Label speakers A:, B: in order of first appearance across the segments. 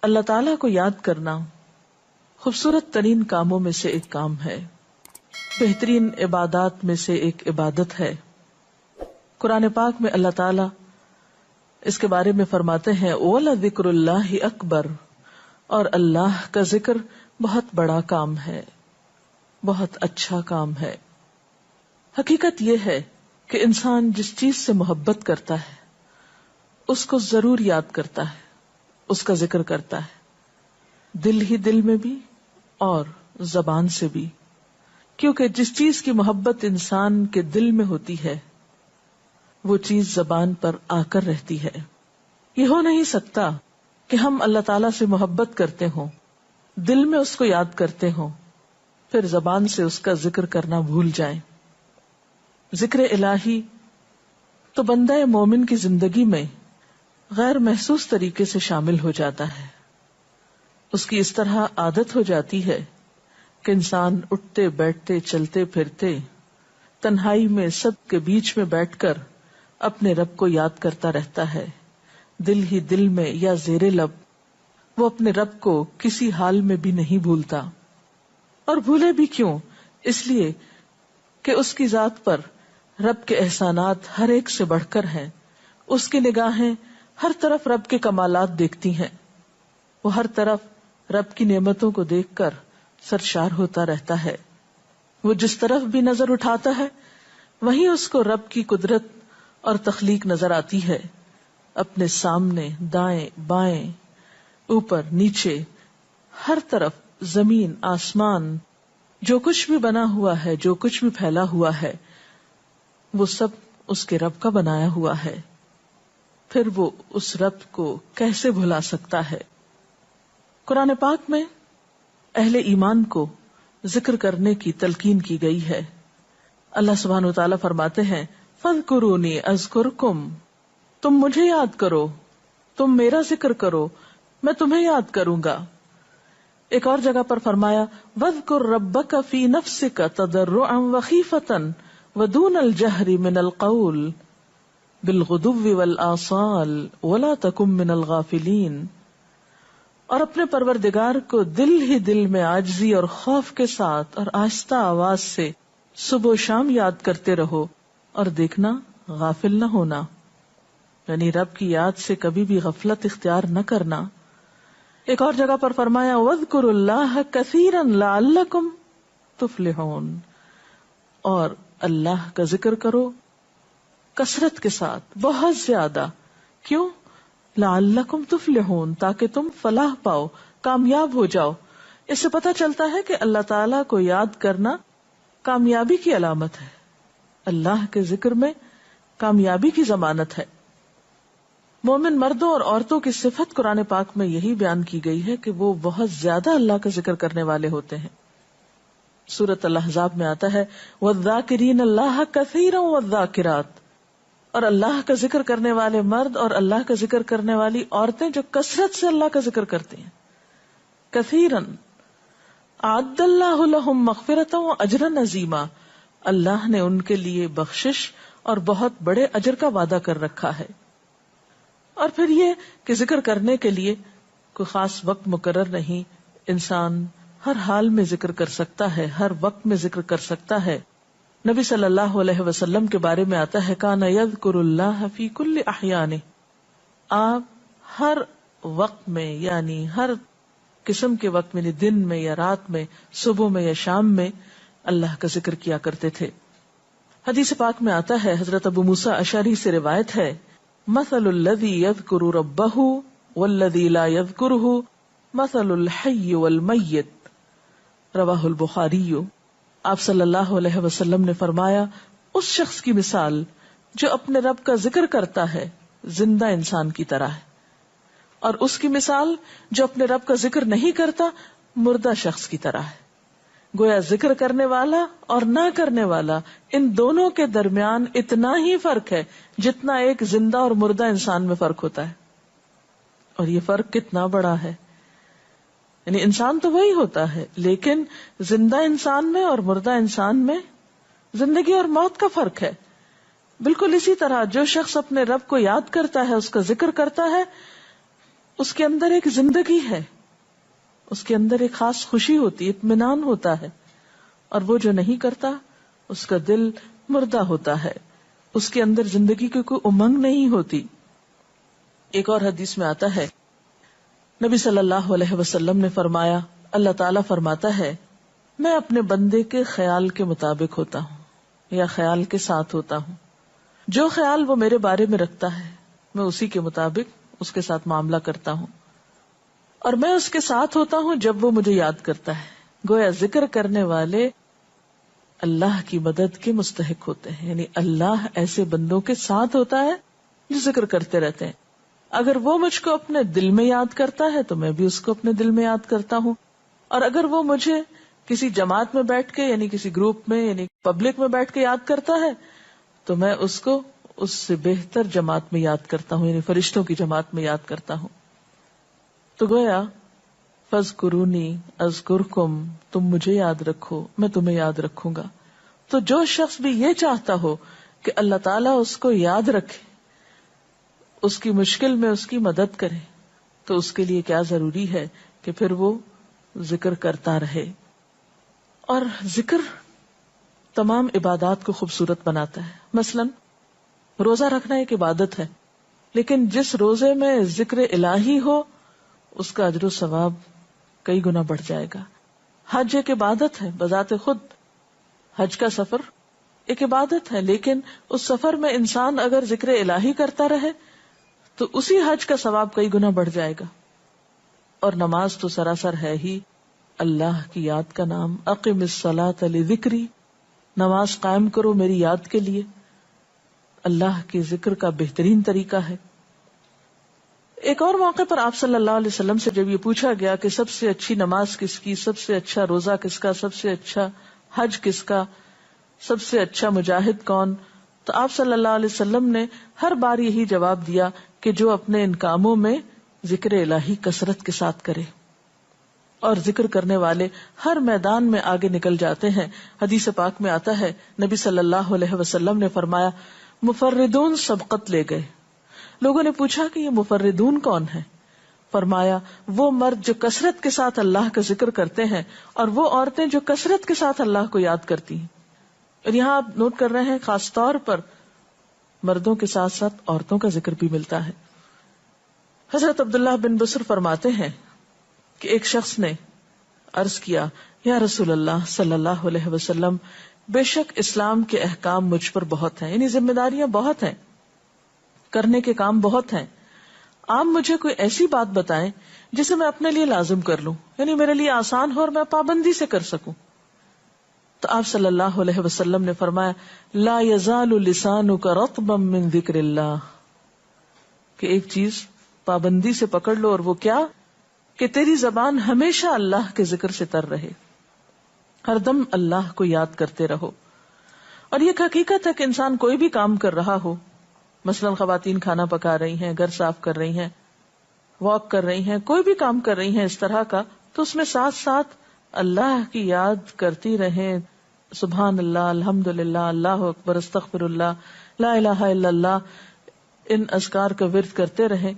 A: اللہ تعالیٰ کو یاد کرنا خوبصورت ترین کاموں میں سے ایک کام ہے، بہترین عبادات میں سے ایک عبادت ہے۔ قرآن پاک میں اللہ تعالیٰ اس کے بارے میں فرماتے ہیں وَلَذِكْرُ اللَّهِ أَكْبَرُ، اور اللہ کا ذکر بہت بڑا کام ہے، بہت اچھا کام ہے۔ حقیقت یہ ہے کہ انسان جس چیز سے محبت کرتا ہے اس کو ضرور یاد کرتا ہے، اس کا ذکر کرتا ہے، دل ہی دل میں بھی اور زبان سے بھی، کیونکہ جس چیز کی محبت انسان کے دل میں ہوتی ہے وہ چیز زبان پر آ کر رہتی ہے۔ یہ ہو نہیں سکتا کہ ہم اللہ تعالیٰ سے محبت کرتے ہوں، دل میں اس کو یاد کرتے ہوں، پھر زبان سے اس کا ذکر کرنا بھول جائیں۔ ذکر الہی تو بندہ مومن کی زندگی میں غیر محسوس طریقے سے شامل ہو جاتا ہے، اس کی اس طرح عادت ہو جاتی ہے کہ انسان اٹھتے بیٹھتے چلتے پھرتے تنہائی میں سب کے بیچ میں بیٹھ کر اپنے رب کو یاد کرتا رہتا ہے، دل ہی دل میں یا زیر لب وہ اپنے رب کو کسی حال میں بھی نہیں بھولتا۔ اور بھولے بھی کیوں؟ اس لیے کہ اس کی ذات پر رب کے احسانات ہر ایک سے بڑھ کر ہیں، اس کی نگاہیں ہر طرف رب کے کمالات دیکھتی ہیں، وہ ہر طرف رب کی نعمتوں کو دیکھ کر سرشار ہوتا رہتا ہے۔ وہ جس طرف بھی نظر اٹھاتا ہے وہیں اس کو رب کی قدرت اور تخلیق نظر آتی ہے، اپنے سامنے، دائیں بائیں، اوپر نیچے، ہر طرف زمین آسمان، جو کچھ بھی بنا ہوا ہے، جو کچھ بھی پھیلا ہوا ہے، وہ سب اس کے رب کا بنایا ہوا ہے۔ پھر وہ اس رب کو کیسے بھلا سکتا ہے؟ قرآن پاک میں اہل ایمان کو ذکر کرنے کی تلقین کی گئی ہے۔ اللہ سبحانہ وتعالیٰ فرماتے ہیں فَاذْكُرُونِي أَذْكُرْكُمْ، تم مجھے یاد کرو، تم میرا ذکر کرو، میں تمہیں یاد کروں گا۔ ایک اور جگہ پر فرمایا وَاذْكُرْ رَبَّكَ فِي نَفْسِكَ تَضَرُّعًا وَخِيفَةً وَدُونَ الْجَهْرِ مِنَ الْقَوْلِ بِالْغُدُوِّ وَالْآصَالِ وَلَا تَكُن مِّنَ الْغَافِلِينَ، اور اپنے پروردگار کو دل ہی دل میں عاجزی اور خوف کے ساتھ اور آہستہ آواز سے صبح و شام یاد کرتے رہو، اور دیکھنا غافل نہ ہونا، یعنی رب کی یاد سے کبھی بھی غفلت اختیار نہ کرنا۔ ایک اور جگہ پر فرمایا وَاذْكُرُوا اللَّهَ كَثِيرًا لَعَلَّكُمْ تُفْلِحُونَ، اور اللہ کا ذکر کرو کثرت کے ساتھ، بہت زیادہ۔ کیوں؟ لعلکم تفلحون، تاکہ تم فلاح پاؤ، کامیاب ہو جاؤ۔ اس سے پتہ چلتا ہے کہ اللہ تعالیٰ کو یاد کرنا کامیابی کی علامت ہے، اللہ کے ذکر میں کامیابی کی ضمانت ہے۔ مومن مردوں اور عورتوں کی صفت قرآن پاک میں یہی بیان کی گئی ہے کہ وہ بہت زیادہ اللہ کا ذکر کرنے والے ہوتے ہیں۔ سورۃ الاحزاب میں آتا ہے وَالذَّاكِرِينَ اللَّهَ كَثِيرًا وَالذَّاكِرَاتِ، اور اللہ کا ذکر کرنے والے مرد اور اللہ کا ذکر کرنے والی عورتیں جو کثرت سے اللہ کا ذکر کرتی ہیں۔ کثیرن اعد اللہ لہم مغفرۃ واجرا عظیما، اللہ نے ان کے لیے بخشش اور بہت بڑے اجر کا وعدہ کر رکھا ہے۔ اور پھر یہ کہ ذکر کرنے کے لیے کوئی خاص وقت مقرر نہیں، انسان ہر حال میں ذکر کر سکتا ہے، ہر وقت میں ذکر کر سکتا ہے۔ نبی صلی اللہ علیہ وسلم کے بارے میں آتا ہے کان یذکر اللہ فی کل احیانہ، آپ ہر وقت میں، یعنی ہر قسم کے وقت میں، یعنی دن میں یا رات میں، صبح میں یا شام میں اللہ کا ذکر کیا کرتے تھے۔ حدیث پاک میں آتا ہے، حضرت ابو موسیٰ اشعری سے روایت ہے مثل الذی یذکر ربہ والذی لا یذکرہ مثل الحی والمیت، رواہ البخاری۔ آپ صلی اللہ علیہ وسلم نے فرمایا اس شخص کی مثال جو اپنے رب کا ذکر کرتا ہے زندہ انسان کی طرح ہے، اور اس کی مثال جو اپنے رب کا ذکر نہیں کرتا مردہ شخص کی طرح ہے۔ گویا ذکر کرنے والا اور نہ کرنے والا، ان دونوں کے درمیان اتنا ہی فرق ہے جتنا ایک زندہ اور مردہ انسان میں فرق ہوتا ہے۔ اور یہ فرق کتنا بڑا ہے، یعنی انسان تو وہی ہوتا ہے، لیکن زندہ انسان میں اور مردہ انسان میں زندگی اور موت کا فرق ہے۔ بالکل اسی طرح جو شخص اپنے رب کو یاد کرتا ہے، اس کا ذکر کرتا ہے، اس کے اندر ایک زندگی ہے، اس کے اندر ایک خاص خوشی ہوتی، اطمینان ہوتا ہے، اور وہ جو نہیں کرتا اس کا دل مردہ ہوتا ہے، اس کے اندر زندگی کی کوئی امنگ نہیں ہوتی. ایک اور حدیث میں آتا ہے، نبی صلی اللہ علیہ وسلم نے فرمایا، اللہ تعالیٰ فرماتا ہے میں اپنے بندے کے خیال کے مطابق ہوتا ہوں یا خیال کے ساتھ ہوتا ہوں. جو خیال وہ میرے بارے میں رکھتا ہے میں اسی کے مطابق اس کے ساتھ معاملہ کرتا ہوں، اور میں اس کے ساتھ ہوتا ہوں جب وہ مجھے یاد کرتا ہے. گویا ذکر کرنے والے اللہ کی مدد کے مستحق ہوتے ہیں، یعنی اللہ ایسے بندوں کے ساتھ ہوتا ہے جو ذکر کرتے رہتے ہیں. اگر وہ مجھ کو اپنے دل میں یاد کرتا ہے تو میں بھی اس کو اپنے دل میں یاد کرتا ہوں، اور اگر وہ مجھے کسی جماعت میں بیٹھ کے یعنی کسی گروپ میں یعنی پبلک میں بیٹھ کے یاد کرتا ہے تو میں اس کو اس سے بہتر جماعت میں یاد کرتا ہوں، یعنی فرشتوں کی جماعت میں یاد کرتا ہوں. تو گویا فاذکرونی اذکرکم، تم مجھے یاد رکھو میں تمہیں یاد رکھوں گا. تو جو شخص بھی یہ چاہتا ہو کہ اللہ تعالیٰ اس کو یاد رکھے، اس کی مشکل میں اس کی مدد کرے، تو اس کے لیے کیا ضروری ہے کہ پھر وہ ذکر کرتا رہے. اور ذکر تمام عبادات کو خوبصورت بناتا ہے. مثلا روزہ رکھنا ایک عبادت ہے، لیکن جس روزے میں ذکر الہی ہو اس کا اجر و ثواب کئی گنا بڑھ جائے گا. حج ایک عبادت ہے بذات خود، حج کا سفر ایک عبادت ہے، لیکن اس سفر میں انسان اگر ذکر الہی کرتا رہے تو اسی حج کا ثواب کئی گنا بڑھ جائے گا. اور نماز تو سراسر ہے ہی اللہ کی یاد کا نام. اقم الصلاۃ لذکری، نماز قائم کرو میری یاد کے لیے. اللہ کے ذکر کا بہترین طریقہ ہے. ایک اور موقع پر آپ صلی اللہ علیہ وسلم سے جب یہ پوچھا گیا کہ سب سے اچھی نماز کس کی، سب سے اچھا روزہ کس کا، سب سے اچھا حج کس کا، سب سے اچھا مجاہد کون، تو آپ صلی اللہ علیہ وسلم نے ہر بار یہی جواب دیا کہ جو اپنے ان کاموں میں ذکر الہی کثرت کے ساتھ کرے. اور ذکر کرنے والے ہر میدان میں آگے نکل جاتے ہیں. حدیث پاک میں آتا ہے نبی صلی اللہ علیہ وسلم نے فرمایا مفردون سبقت لے گئے. لوگوں نے پوچھا کہ یہ مفردون کون ہیں؟ فرمایا وہ مرد جو کثرت کے ساتھ اللہ کا ذکر کرتے ہیں اور وہ عورتیں جو کثرت کے ساتھ اللہ کو یاد کرتی ہیں. اور یہاں آپ نوٹ کر رہے ہیں خاص طور پر مردوں کے ساتھ ساتھ عورتوں کا ذکر بھی ملتا ہے. حضرت عبداللہ بن بصر فرماتے ہیں کہ ایک شخص نے عرض کیا یا رسول اللہ صلی اللہ علیہ وسلم، بے شک اسلام کے احکام مجھ پر بہت ہیں، یعنی ذمہ داریاں بہت ہیں، کرنے کے کام بہت ہیں. آپ مجھے کوئی ایسی بات بتائیں جسے میں اپنے لیے لازم کر لوں، یعنی میرے لیے آسان ہو اور میں پابندی سے کر سکوں. تو آپ صلی اللہ علیہ وسلم نے فرمایا لا یزال لسانک رطبا من ذکر اللہ، کہ ایک چیز پابندی سے پکڑ لو، اور وہ کیا کہ تیری زبان ہمیشہ اللہ کے ذکر سے تر رہے، ہر دم اللہ کو یاد کرتے رہو. اور یہ حقیقت ہے کہ انسان کوئی بھی کام کر رہا ہو، مثلا خواتین کھانا پکا رہی ہیں، گھر صاف کر رہی ہیں، واک کر رہی ہیں، کوئی بھی کام کر رہی ہیں اس طرح کا، تو اس میں ساتھ ساتھ اللہ کی یاد کرتی رہیں. سبحان اللہ، الحمدللہ، اللہ اکبر، استغفر اللہ، لا الہ الا اللہ، ان اذکار کا ورد کرتے رہیں،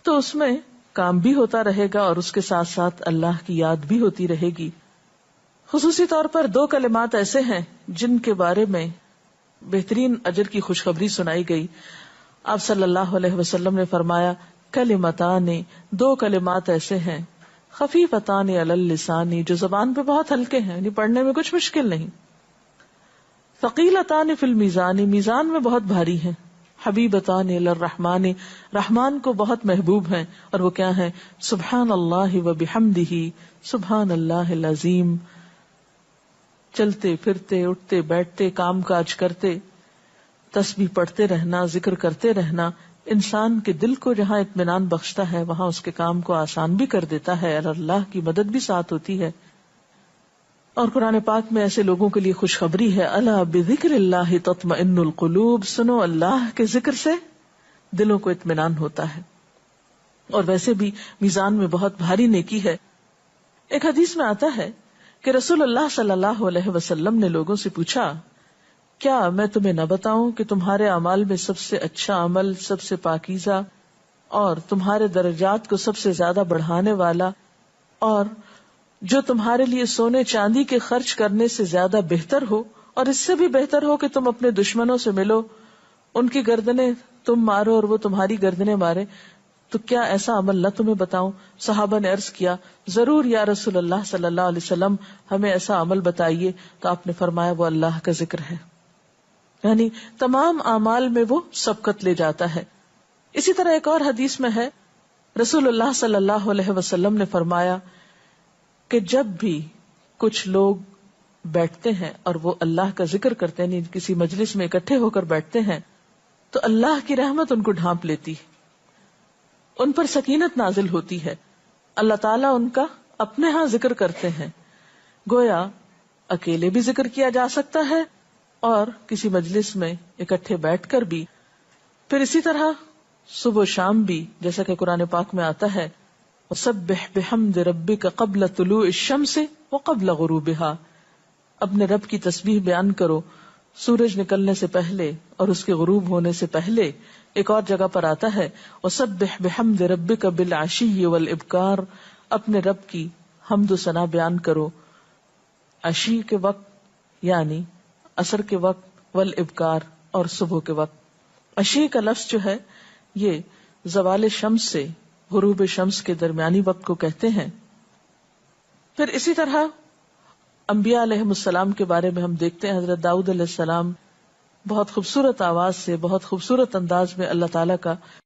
A: تو اس میں کام بھی ہوتا رہے گا اور اس کے ساتھ ساتھ اللہ کی یاد بھی ہوتی رہے گی. خصوصی طور پر 2 کلمات ایسے ہیں جن کے بارے میں بہترین اجر کی خوشخبری سنائی گئی. آپ صلی اللہ علیہ وسلم نے فرمایا کلمتان، 2 کلمات ایسے ہیں خفیفتان علی اللسان، جو زبان پہ بہت ہلکے ہیں، یعنی پڑھنے میں کچھ مشکل نہیں. ثقیلتان فی المیزان، میزان میں بہت بھاری ہیں. حبیبتان الی الرحمن، رحمان کو بہت محبوب ہیں. اور وہ کیا ہیں؟ سبحان اللہ و بحمدہ، سبحان اللہ العظیم. چلتے پھرتے، اٹھتے بیٹھتے، کام کاج کرتے، تسبیح پڑھتے رہنا، ذکر کرتے رہنا انسان کے دل کو جہاں اطمینان بخشتا ہے وہاں اس کے کام کو آسان بھی کر دیتا ہے، اور اللہ کی مدد بھی ساتھ ہوتی ہے. اور قرآن پاک میں ایسے لوگوں کے لیے خوشخبری ہے، الا بذکر اللہ تطمئن القلوب، سنو اللہ کے ذکر سے دلوں کو اطمینان ہوتا ہے. اور ویسے بھی میزان میں بہت بھاری نیکی ہے. ایک حدیث میں آتا ہے کہ رسول اللہ صلی اللہ علیہ وسلم نے لوگوں سے پوچھا کیا میں تمہیں نہ بتاؤں کہ تمہارے اعمال میں سب سے اچھا عمل، سب سے پاکیزہ اور تمہارے درجات کو سب سے زیادہ بڑھانے والا، اور جو تمہارے لیے سونے چاندی کے خرچ کرنے سے زیادہ بہتر ہو، اور اس سے بھی بہتر ہو کہ تم اپنے دشمنوں سے ملو، ان کی گردنیں تم مارو اور وہ تمہاری گردنیں مارے، تو کیا ایسا عمل نہ تمہیں بتاؤں؟ صحابہ نے عرض کیا ضرور یا رسول اللہ صلی اللہ علیہ وسلم، ہمیں ایسا عمل بتائیے. تو آپ نے فرمایا وہ اللہ کا ذکر ہے، یعنی تمام اعمال میں وہ سبقت لے جاتا ہے. اسی طرح ایک اور حدیث میں ہے، رسول اللہ صلی اللہ علیہ وسلم نے فرمایا کہ جب بھی کچھ لوگ بیٹھتے ہیں اور وہ اللہ کا ذکر کرتے ہیں، کسی مجلس میں اکٹھے ہو کر بیٹھتے ہیں، تو اللہ کی رحمت ان کو ڈھانپ لیتی، ان پر سکینت نازل ہوتی ہے. اللہ تعالیٰ ان کا اپنے ہاں ذکر کرتے ہیں. گویا اکیلے بھی ذکر کیا جا سکتا ہے اور کسی مجلس میں اکٹھے بیٹھ کر بھی. پھر اسی طرح صبح و شام بھی، جیسا کہ قرآن پاک میں آتا ہے وَسَبِّحْ بِحَمْدِ رَبِّكَ قَبْلَ طُلُوعِ الشَّمْسِ وَقَبْلَ غُرُوبِهَا، اپنے رب کی تسبیح بیان کرو سورج نکلنے سے پہلے اور اس کے غروب ہونے سے پہلے. ایک اور جگہ پر آتا ہے وَسَبِّحْ بِحَمْدِ رَبِّكَ بِالْعَشِيِّ وَالْإِبْكَارِ، اپنے رب کی حمد و ثنا بیان کرو عشی کے وقت یعنی عصر کے وقت، والابکار اور صبح کے وقت. عشی کا لفظ جو ہے یہ زوال شمس سے غروب شمس کے درمیانی وقت کو کہتے ہیں. پھر اسی طرح انبیاء علیہ السلام کے بارے میں ہم دیکھتے ہیں، حضرت داؤد علیہ السلام بہت خوبصورت آواز سے، بہت خوبصورت انداز میں اللہ تعالیٰ کا